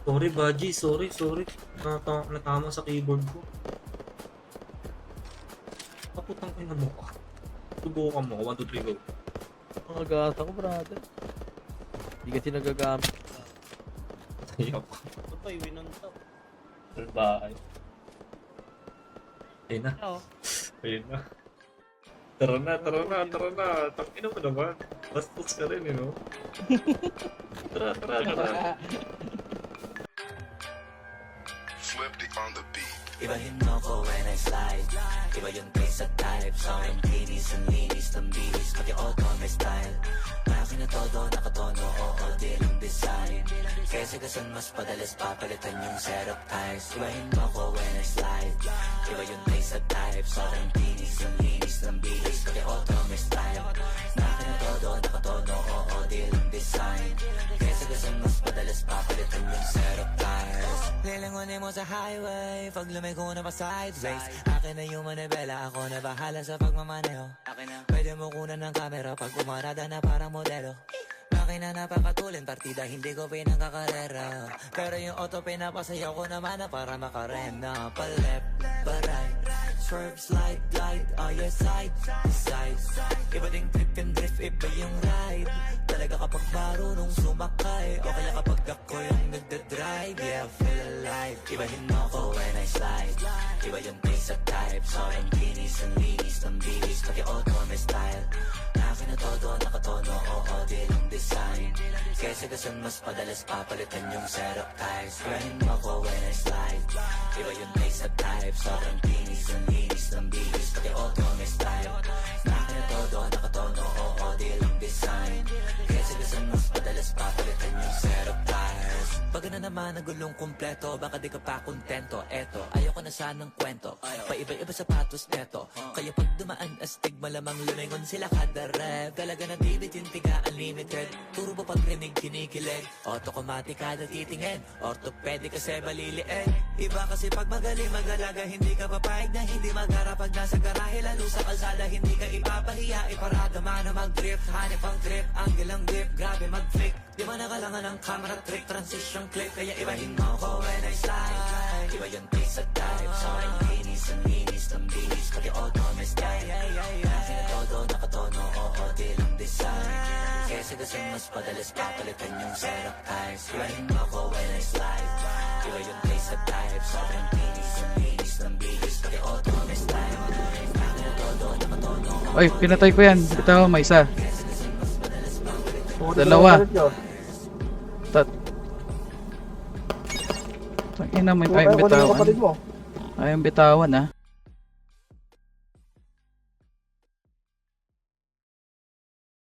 Sorry, Baji. Sorry. Natama sa keyboard ko. Kaputang ina mo ka. Subukan mo. 1, 2, 3, go. Nakagasa ko, brother. Hindi kasi nagagamit. Ayok. Ito pa, winuntok. Bye. Ayun na. Oo. Ayun na. Tara na. Tangina mo naman. Bastos ka rin, no? Tara. Flip the on the beat. Ibahin mo ko when I slide. Iba yung taste at type. Sa akin kinis ang linis ng bihis. Pati auto may style. Akin na todo nakatono. Oo, di lang design. Kesa gasan mas padalas papalitan yung setup ties. Ibahin mo ko when I slide. Iba yung taste at type. Sa akin kinis ang linis ng bihis. Pati auto may style. Akin na todo nakatono. Oo, di lang design. Kesa gasan mas padalas papalitan yung setup ties. Lilangunin mo sa highway. Pag lumiko na pa sideways. Akin na yung manibela. Ako na bahala sa pagmamaneho. Pwede mo kunan ng camera. Pag umarada na parang modelo. Makina napakatulin. Partida hindi ko pinangkakarera. Pero yung auto pinapasayaw ko naman na para makarena. Pa left, pa right. Swerve, slide, glide. Oh yeah, side, side. Iba ding trip and drift. Iba yung ride. Talaga kapag marunong sumakay. O kaya kapag ako yung nagdadrive. Yeah, feel alive. Ibahin mo ko when I slide. Iba yung pace at type. So ang kinis ang linis ng bihis. Pati auto may style. Akin na todo nakatono. Oo, di lang design. Kesa gasan mas padalas papalitan yung setup ties. Ibahin mo ko when I slide. Iba yung pace at type. So ang kinis ang linis ng bihis. Pati auto may style. Akin na todo nakatono. Oo, di lang design. Kesa gasan mas padalas papalitan yung setup ties. Pag na naman ang gulong kumpleto. Baka di ka pa kontento. Eto, ayoko na sanang kwento. Paiba-iba sapatos neto. Kaya pag dumaan astig malamang lumingon sila kada rep. Talaga na bibitin tiga unlimited. Turo ba pag rinig kinikilig? Automatic kada titingin. Orthopedic kasi maliliit. Iba kasi pag magaling magalaga. Hindi ka papayag na hindi magara. Pag nasa garahe lalo sa kalsada. Hindi ka ipapahiya. Iparada man na mag-drift. Hanip ang grip. Angle ang grip. Grabe mag-flick. Di ba nakalangan ng camera trick. Transition clip. Kaya ibahin mo ko when I slide. Iba yung taste at type. So ang kinis ang linis ng bihis. Pati auto may style. Akin na todo nakatono. Oo, di lang design. Kesa gasan mas padalas papalitan yung setup ties. Ibahin mo ko when I slide. Iba yung taste at type. So ang kinis ang linis ng bihis. Pati auto may style. Akin na todo nakatono. Oy, pinatay ko yan. Ito, may isa. Dalawa. Tangina, may ayong bitawan. Ayong bitawan, ha.